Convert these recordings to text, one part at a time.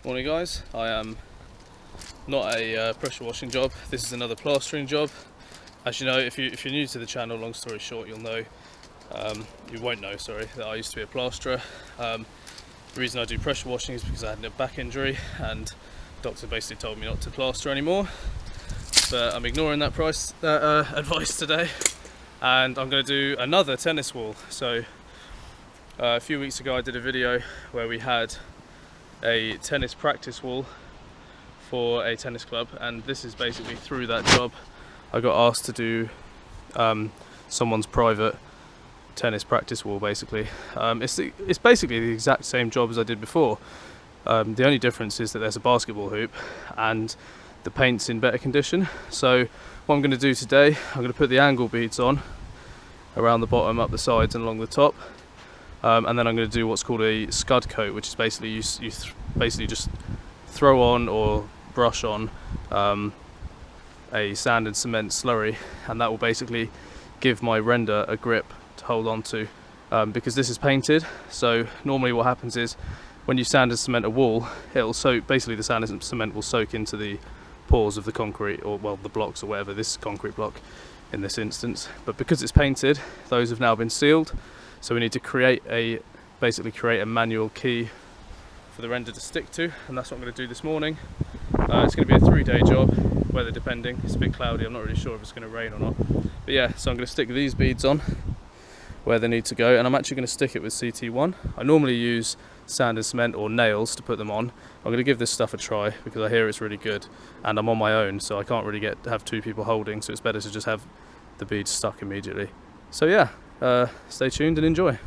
Morning guys, I am not a pressure washing job. This is another plastering job. As you know, if you're new to the channel, long story short, you won't know, that I used to be a plasterer. The reason I do pressure washing is because I had a back injury and the doctor basically told me not to plaster anymore. But I'm ignoring that advice today, and I'm going to do another tennis wall. So a few weeks ago I did a video where we had a tennis practice wall for a tennis club, and this is basically through that job. I got asked to do someone's private tennis practice wall basically. It's basically the exact same job as I did before. The only difference is that there's a basketball hoop and the paint's in better condition. So what I'm going to do today, I'm going to put the angle beads on around the bottom, up the sides and along the top. And then I'm going to do what's called a scud coat, which is basically you basically just throw on or brush on a sand and cement slurry, and that will basically give my render a grip to hold on to, because this is painted. So normally what happens is when you sand and cement a wall, basically the sand and cement will soak into the pores of the concrete, or well, the blocks or whatever. This is concrete block in this instance, but because it's painted, those have now been sealed. So we need to basically create a manual key for the render to stick to, and that's what I'm going to do this morning. It's going to be a 3-day job, weather depending. It's a bit cloudy, I'm not really sure if it's going to rain or not. But yeah, so I'm going to stick these beads on where they need to go, and I'm actually going to stick it with CT1. I normally use sand and cement or nails to put them on. I'm going to give this stuff a try because I hear it's really good, and I'm on my own, so I can't really have two people holding, so it's better to just have the beads stuck immediately. So yeah, stay tuned and enjoy.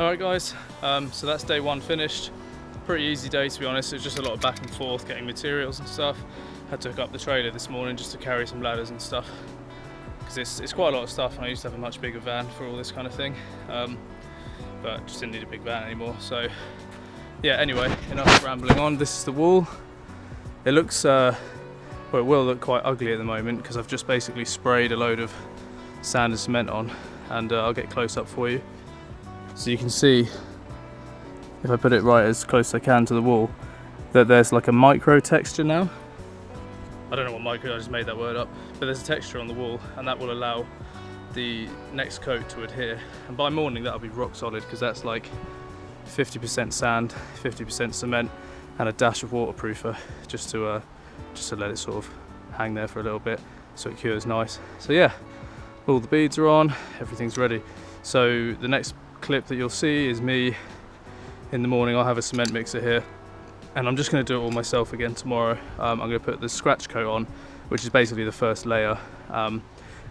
Alright guys, so that's day one finished. Pretty easy day to be honest. It was just a lot of back and forth getting materials and stuff. Had to hook up the trailer this morning just to carry some ladders and stuff, because it's quite a lot of stuff and I used to have a much bigger van for all this kind of thing, but just didn't need a big van anymore. So yeah, anyway, enough rambling on. This is the wall. It looks well, it will look quite ugly at the moment because I've just basically sprayed a load of sand and cement on, and I'll get close up for you so you can see, if I put it right as close as I can to the wall, that there's like a micro texture now. I don't know what micro, I just made that word up, but there's a texture on the wall and that will allow the next coat to adhere, and by morning that'll be rock solid because that's like 50% sand, 50% cement and a dash of waterproofer just to let it sort of hang there for a little bit so it cures nice. So yeah, all the beads are on, everything's ready. So the next clip that you'll see is me in the morning. I'll have a cement mixer here and I'm just going to do it all myself again tomorrow. I'm going to put the scratch coat on, which is basically the first layer, and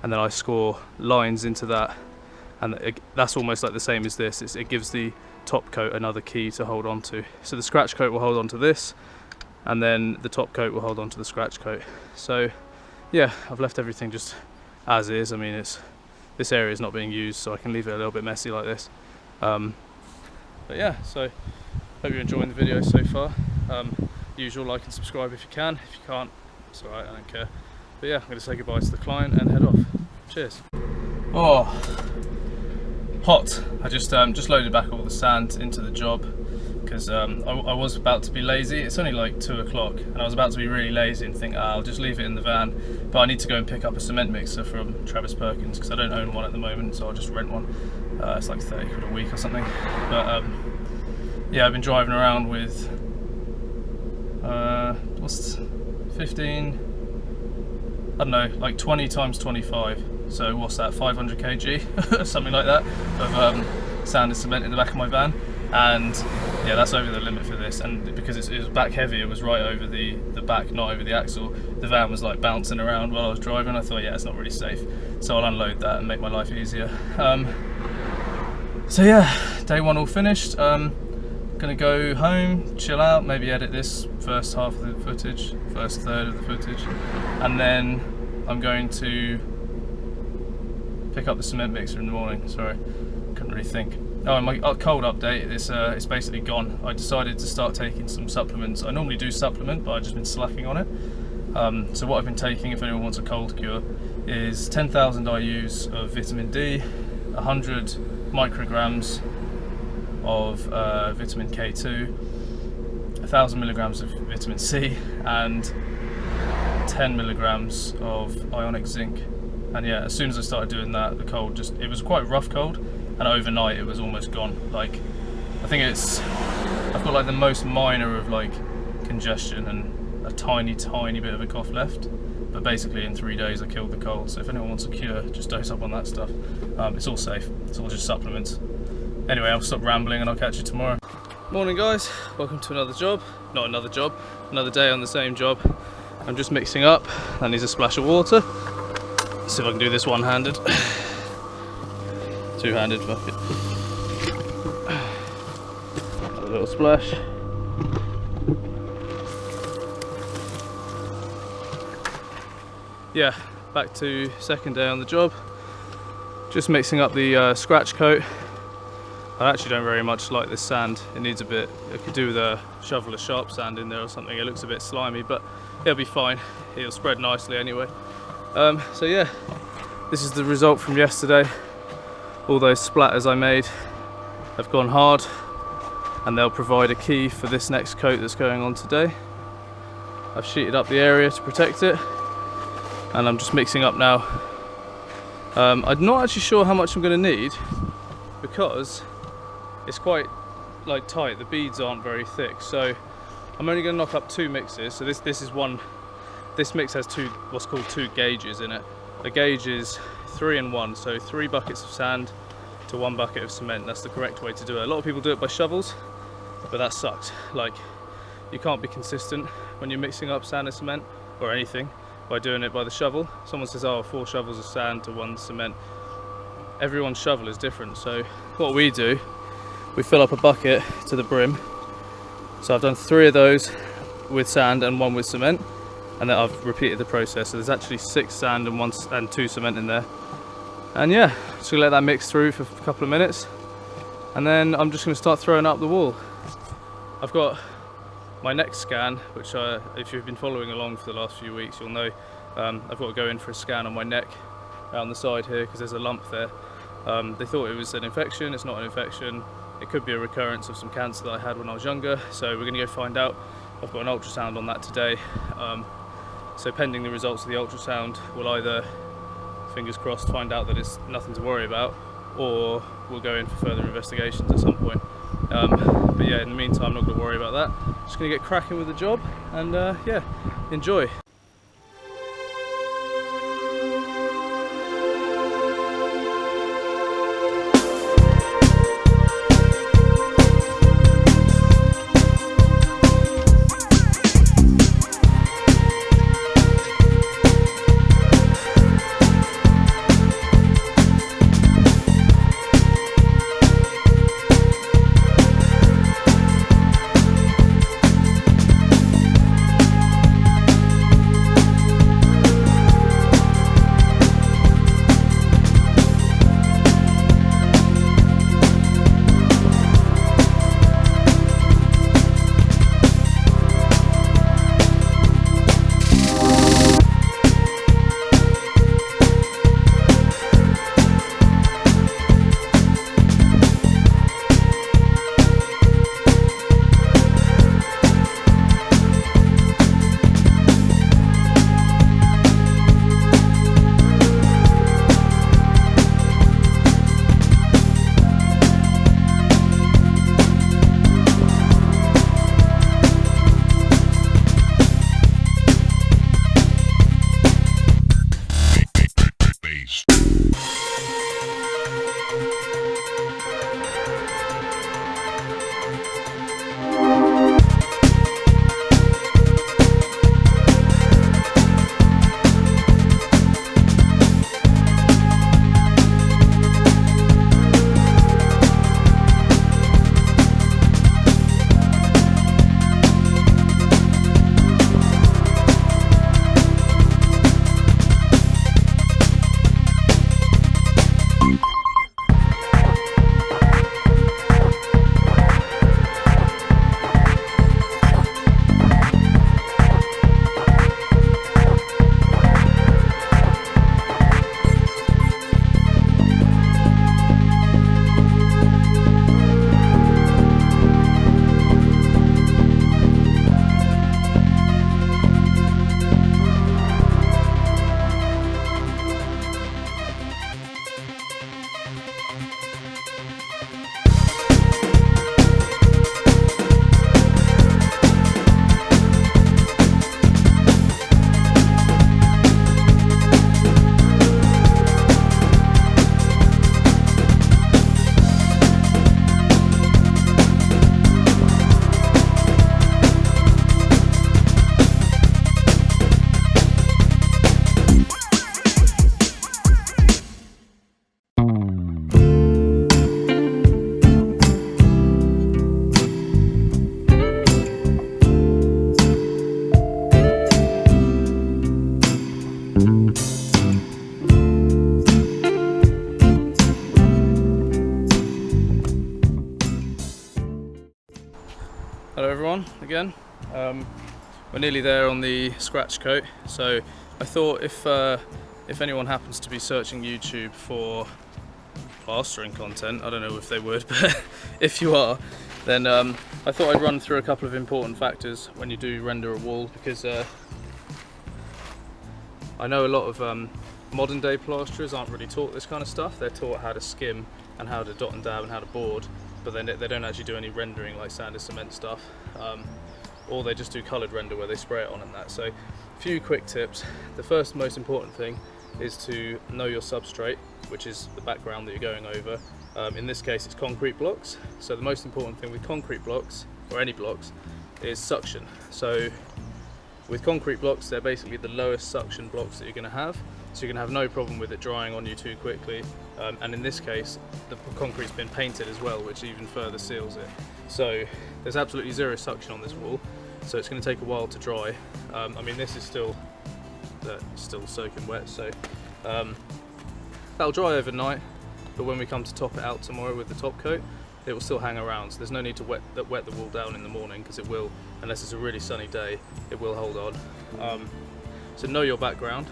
then I score lines into that, and that's almost like the same as this. It gives the top coat another key to hold on to. So the scratch coat will hold on to this and then the top coat will hold on to the scratch coat. So yeah, I've left everything just as is. I mean, this area is not being used, so I can leave it a little bit messy like this. But yeah, so hope you're enjoying the video so far. Usual, like and subscribe if you can. If you can't, it's alright, I don't care. But yeah, I'm going to say goodbye to the client and head off. Cheers. Oh, hot. I just loaded back all the sand into the job because I was about to be lazy. It's only like 2 o'clock and I was about to be really lazy and think, I'll just leave it in the van, but I need to go and pick up a cement mixer from Travis Perkins because I don't own one at the moment, so I'll just rent one. It's like 30 quid a week or something. But yeah, I've been driving around with what's 15, I don't know, like 20 times 25, so what's that, 500 kg something like that, of sand and cement in the back of my van. And yeah, that's over the limit for this, and because it was back heavy, it was right over the back, not over the axle. The van was like bouncing around while I was driving. I thought, yeah, it's not really safe, so I'll unload that and make my life easier. So yeah, day one all finished. Gonna go home, chill out, maybe edit this first half of the footage, first third of the footage, and then I'm going to pick up the cement mixer in the morning. Sorry, couldn't really think. Oh, and my cold update, it's basically gone. I decided to start taking some supplements. I normally do supplement, but I've just been slacking on it. So what I've been taking, if anyone wants a cold cure, is 10,000 IUs of vitamin D, 100 micrograms of vitamin K2, 1,000 milligrams of vitamin C, and 10 milligrams of ionic zinc. And yeah, as soon as I started doing that, the cold it was quite rough cold, and overnight it was almost gone. Like, I think I've got like the most minor of like congestion and a tiny bit of a cough left, but basically in 3 days I killed the cold. So if anyone wants a cure, just dose up on that stuff. It's all safe, it's all just supplements. Anyway, I'll stop rambling and I'll catch you tomorrow. Morning guys, welcome to another job. Not another job, another day on the same job. I'm just mixing up, that needs a splash of water. Let's see if I can do this one-handed. Two-handed, fuck it. Have a little splash. Yeah, back to second day on the job. Just mixing up the scratch coat. I actually don't very much like this sand. It needs a bit, I could do with a shovel of sharp sand in there or something. It looks a bit slimy, but it'll be fine. It'll spread nicely anyway. So yeah, this is the result from yesterday. All those splatters I made have gone hard, and they'll provide a key for this next coat that's going on today. I've sheeted up the area to protect it, and I'm just mixing up now. I'm not actually sure how much I'm going to need because it's quite like tight. The beads aren't very thick, so I'm only going to knock up 2 mixes. So this is one. This mix has what's called 2 gauges in it. A gauge is 3 in 1, so 3 buckets of sand to 1 bucket of cement. That's the correct way to do it. A lot of people do it by shovels, but that sucks. Like, you can't be consistent when you're mixing up sand and cement or anything by doing it by the shovel. Someone says, oh, 4 shovels of sand to 1 cement. Everyone's shovel is different, so what we do, we fill up a bucket to the brim. So I've done 3 of those with sand and 1 with cement, and then I've repeated the process. So there's actually 6 sand and 2 cement in there. And yeah, just gonna let that mix through for a couple of minutes, and then I'm just gonna start throwing up the wall. I've got my next scan, which if you've been following along for the last few weeks, you'll know I've got to go in for a scan on my neck out on the side here because there's a lump there. They thought it was an infection. It's not an infection. It could be a recurrence of some cancer that I had when I was younger, so we're going to go find out. I've got an ultrasound on that today, so pending the results of the ultrasound, we'll either, fingers crossed, find out that it's nothing to worry about, or we'll go in for further investigations at some point. But yeah, in the meantime, I'm not going to worry about that. Just going to get cracking with the job, and yeah, enjoy. Hello everyone, again. We're nearly there on the scratch coat, so I thought if anyone happens to be searching YouTube for plastering content, I don't know if they would, but if you are, then I thought I'd run through a couple of important factors when you do render a wall, because I know a lot of modern day plasterers aren't really taught this kind of stuff. They're taught how to skim and how to dot and dab and how to board, but then they don't actually do any rendering like sand and cement stuff, or they just do coloured render where they spray it on and that. So a few quick tips. The first most important thing is to know your substrate, which is the background that you're going over. In this case it's concrete blocks, so the most important thing with concrete blocks, or any blocks, is suction. So with concrete blocks, they're basically the lowest suction blocks that you're going to have, so you can have no problem with it drying on you too quickly. And in this case, the concrete's been painted as well, which even further seals it. So there's absolutely zero suction on this wall, so it's going to take a while to dry. I mean, this is still soaking wet, so that'll dry overnight, but when we come to top it out tomorrow with the top coat, it will still hang around, so there's no need to wet the wall down in the morning, because it will, unless it's a really sunny day, it will hold on. So know your background,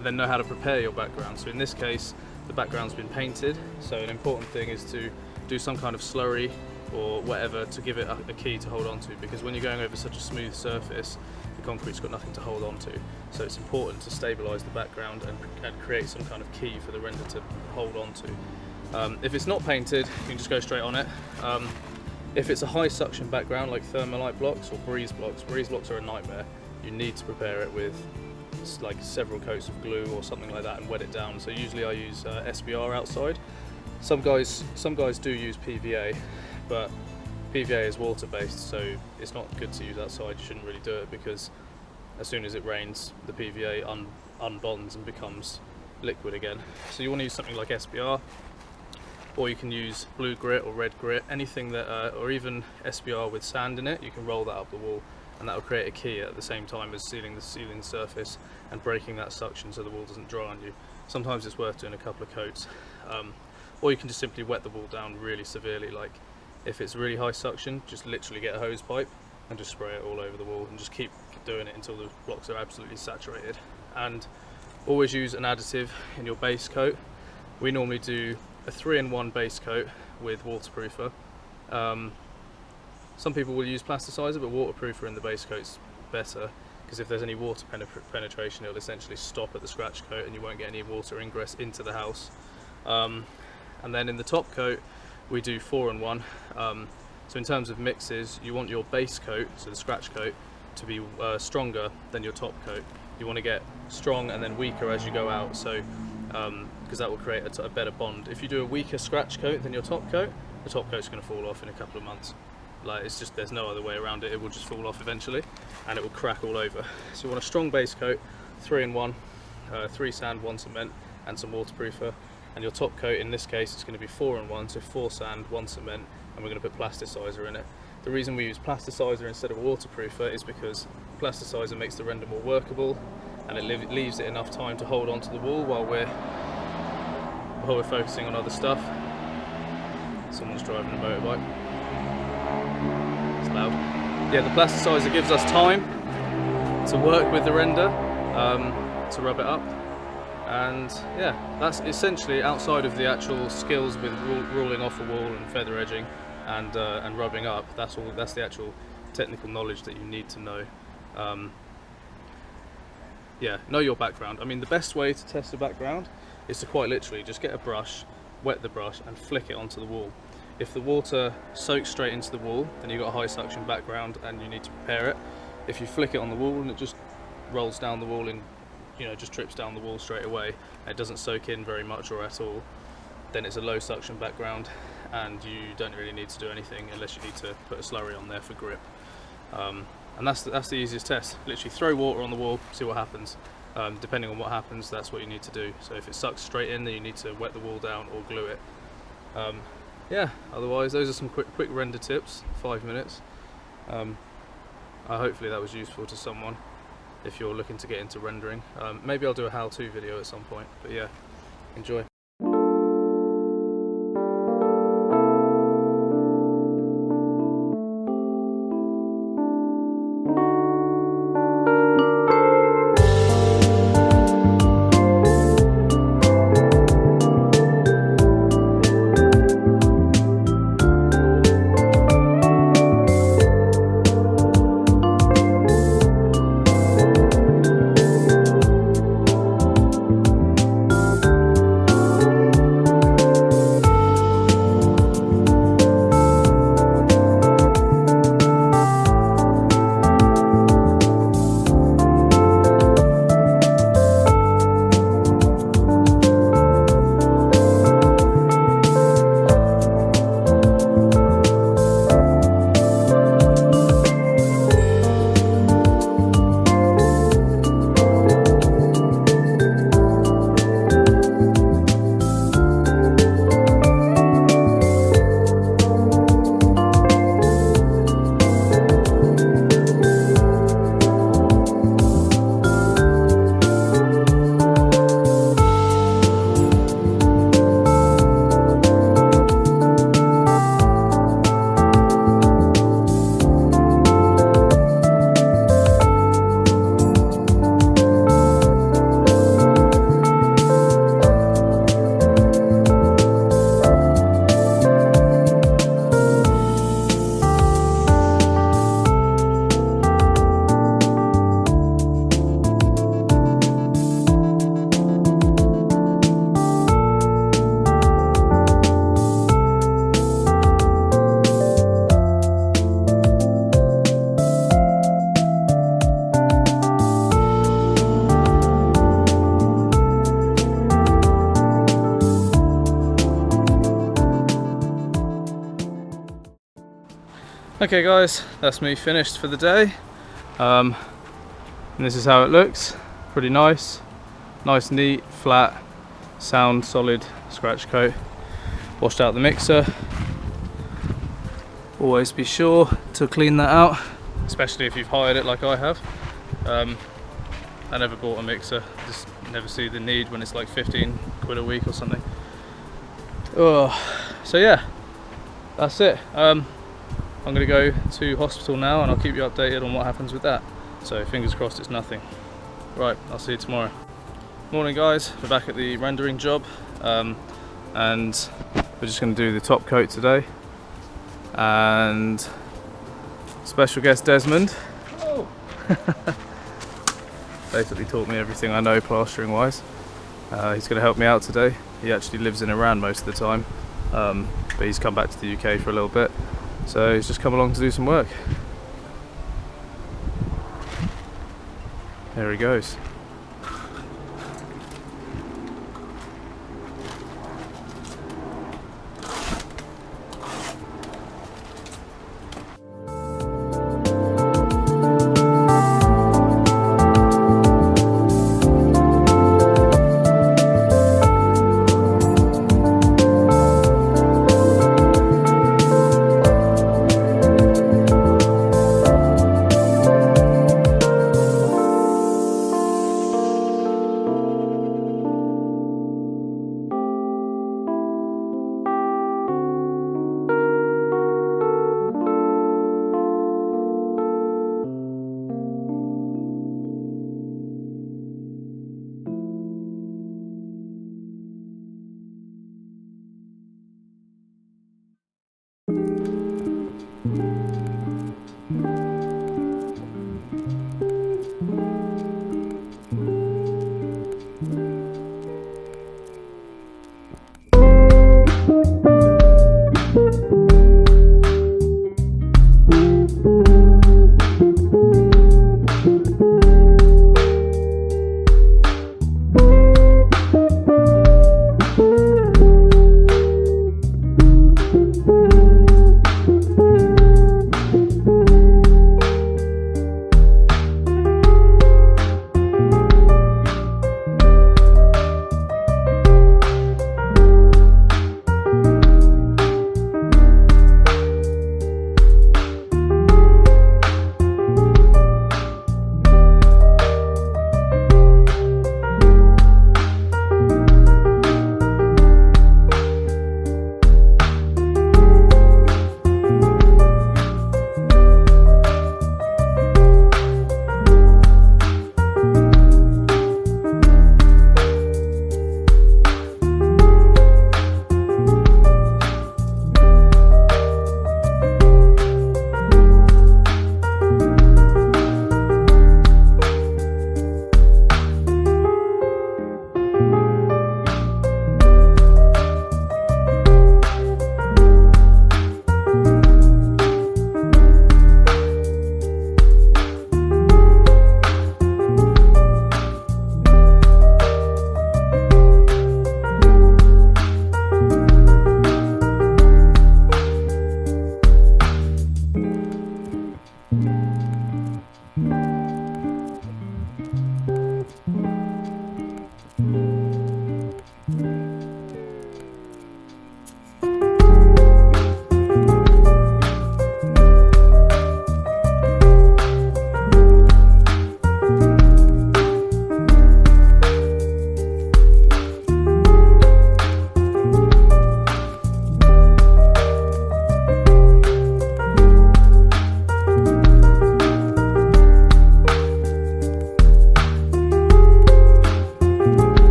then know how to prepare your background. So in this case, the background's been painted, so an important thing is to do some kind of slurry or whatever to give it a key to hold on to, because when you're going over such a smooth surface, the concrete's got nothing to hold on to. So it's important to stabilise the background and create some kind of key for the render to hold on to. If it's not painted, you can just go straight on it. If it's a high suction background like thermalite blocks or breeze blocks are a nightmare. You need to prepare it with like several coats of glue or something like that and wet it down. So usually I use SBR outside. Some guys do use PVA, but PVA is water based, so it's not good to use outside. You shouldn't really do it, because as soon as it rains, the PVA unbonds and becomes liquid again. So you want to use something like SBR, or you can use blue grit or red grit, anything that, or even SBR with sand in it. You can roll that up the wall, and that will create a key at the same time as sealing the surface and breaking that suction so the wall doesn't dry on you. Sometimes it's worth doing a couple of coats, or you can just simply wet the wall down really severely. Like if it's really high suction, just literally get a hose pipe and just spray it all over the wall, and just keep doing it until the blocks are absolutely saturated. And always use an additive in your base coat. We normally do a 3-in-1 base coat with waterproofer. Some people will use plasticizer, but waterproofer in the base coat's better, because if there's any water penetration, it'll essentially stop at the scratch coat and you won't get any water ingress into the house. And then in the top coat, we do 4-in-1. So in terms of mixes, you want your base coat, so the scratch coat, to be stronger than your top coat. You want to get strong and then weaker as you go out, so because that will create a better bond. If you do a weaker scratch coat than your top coat, the top coat's going to fall off in a couple of months. Like, it's just, there's no other way around it. It will just fall off eventually, and it will crack all over. So you want a strong base coat, 3-in-1, 3 sand, 1 cement, and some waterproofer. And your top coat, in this case, is going to be 4-in-1, so 4 sand, 1 cement, and we're going to put plasticizer in it. The reason we use plasticizer instead of a waterproofer is because plasticizer makes the render more workable, and it leaves it enough time to hold onto the wall while we're focusing on other stuff. Someone's driving a motorbike. It's loud. Yeah, the plasticizer gives us time to work with the render, to rub it up. And yeah, that's essentially, outside of the actual skills with ruling off a wall and feather edging and rubbing up, that's the actual technical knowledge that you need to know. Yeah, know your background. I mean, the best way to test a background is to quite literally just get a brush, wet the brush and flick it onto the wall. If the water soaks straight into the wall, then you've got a high suction background and you need to prepare it. If you flick it on the wall and it just rolls down the wall in, just trips down the wall straight away, and it doesn't soak in very much or at all, then it's a low suction background and you don't really need to do anything unless you need to put a slurry on there for grip. And that's the easiest test. Literally throw water on the wall, see what happens. Depending on what happens, that's what you need to do. So if it sucks straight in, then you need to wet the wall down or glue it. Yeah, otherwise those are some quick render tips, 5 minutes. Hopefully that was useful to someone if you're looking to get into rendering. Maybe I'll do a how-to video at some point, but yeah, enjoy. Okay guys, that's me finished for the day. And this is how it looks. Pretty nice. Nice, neat, flat, sound, solid scratch coat. Washed out the mixer. Always be sure to clean that out, especially if you've hired it like I have. I never bought a mixer, just never see the need when it's like 15 quid a week or something. Oh, so yeah, that's it. I'm gonna go to hospital now and I'll keep you updated on what happens with that. So fingers crossed it's nothing. Right, I'll see you tomorrow. Morning guys, we're back at the rendering job, and we're just gonna do the top coat today. And special guest Desmond. Oh. Basically taught me everything I know plastering wise. He's going to help me out today. He actually lives in Iran most of the time, but he's come back to the UK for a little bit, so he's just come along to do some work. There he goes.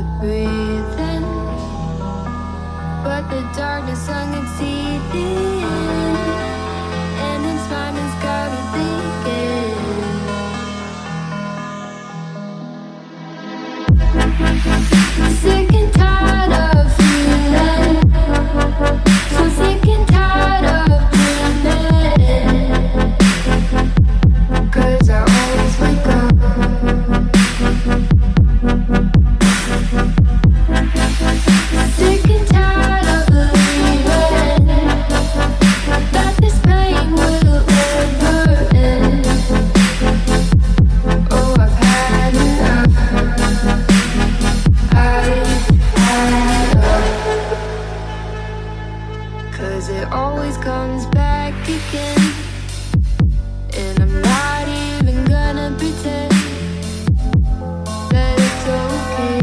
to breathe in, but the darkness sung its teeth in, and its mind has got me thinking. Sick and tired of feeling, so sick and tired of dreaming, 'cause I always wake up. Sick and tired of believing that this pain will ever end. Oh, I've had enough. I've had enough. 'Cause it always comes back again, and I'm not even gonna pretend that it's okay.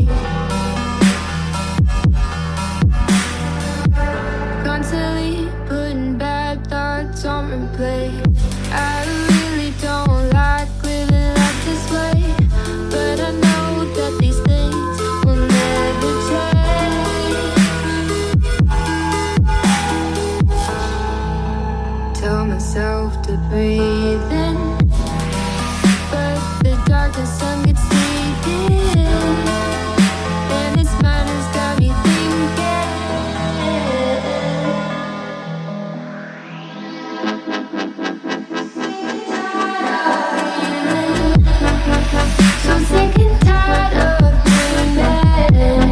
Constantly putting bad thoughts on replay. I really don't like living life this way, but I know that these things will never change. Tell myself to breathe in, but the darkness sun gets deep in, and its mind has got me thinking. So sick and tired of dreaming,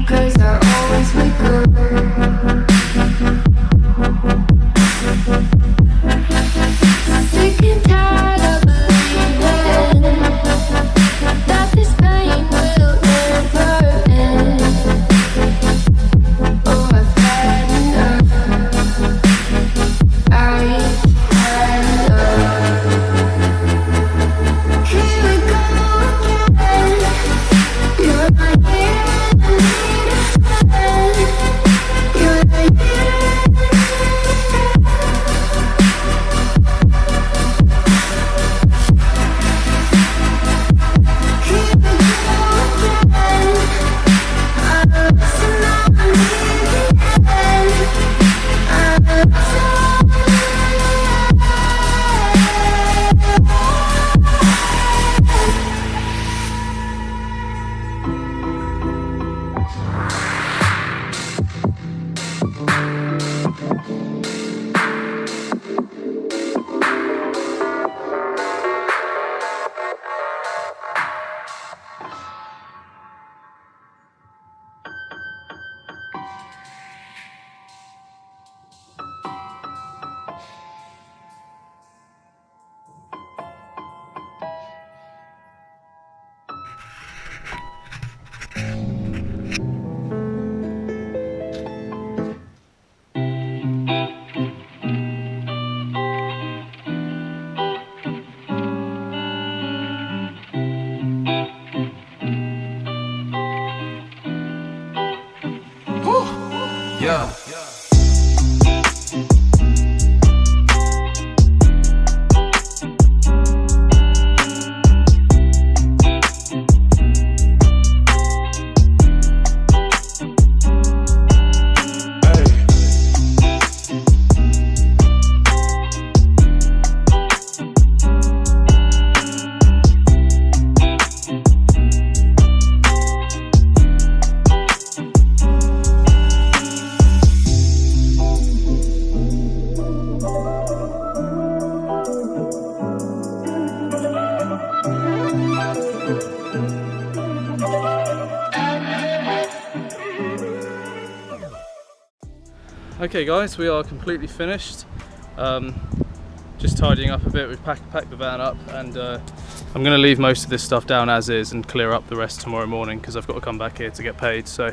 'cause I always wake up. Sick and tired of believing that this pain will never end. Oh, I've had enough. I've had enough. Here we go again. You're my enemy. You're the Yeah. Okay guys, we are completely finished. Just tidying up a bit. We've packed the van up, and I'm going to leave most of this stuff down as is and clear up the rest tomorrow morning, because I've got to come back here to get paid. So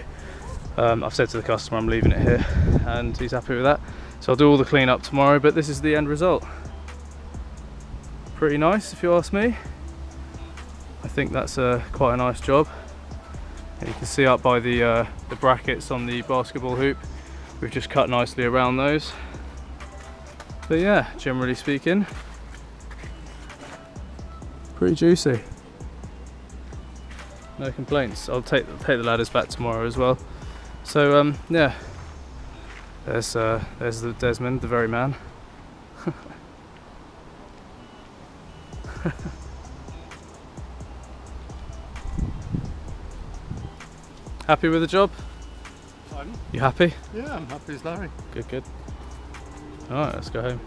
I've said to the customer I'm leaving it here, and he's happy with that. So I'll do all the clean up tomorrow, but this is the end result. Pretty nice if you ask me. I think that's quite a nice job. And you can see up by the brackets on the basketball hoop, we've just cut nicely around those. But yeah, generally speaking, pretty juicy. no complaints. I'll take the ladders back tomorrow as well. So yeah, there's the Desmond, the very man. Happy with the job? Pardon? You happy? Yeah, I'm happy as Larry. Good, good. Alright, let's go home.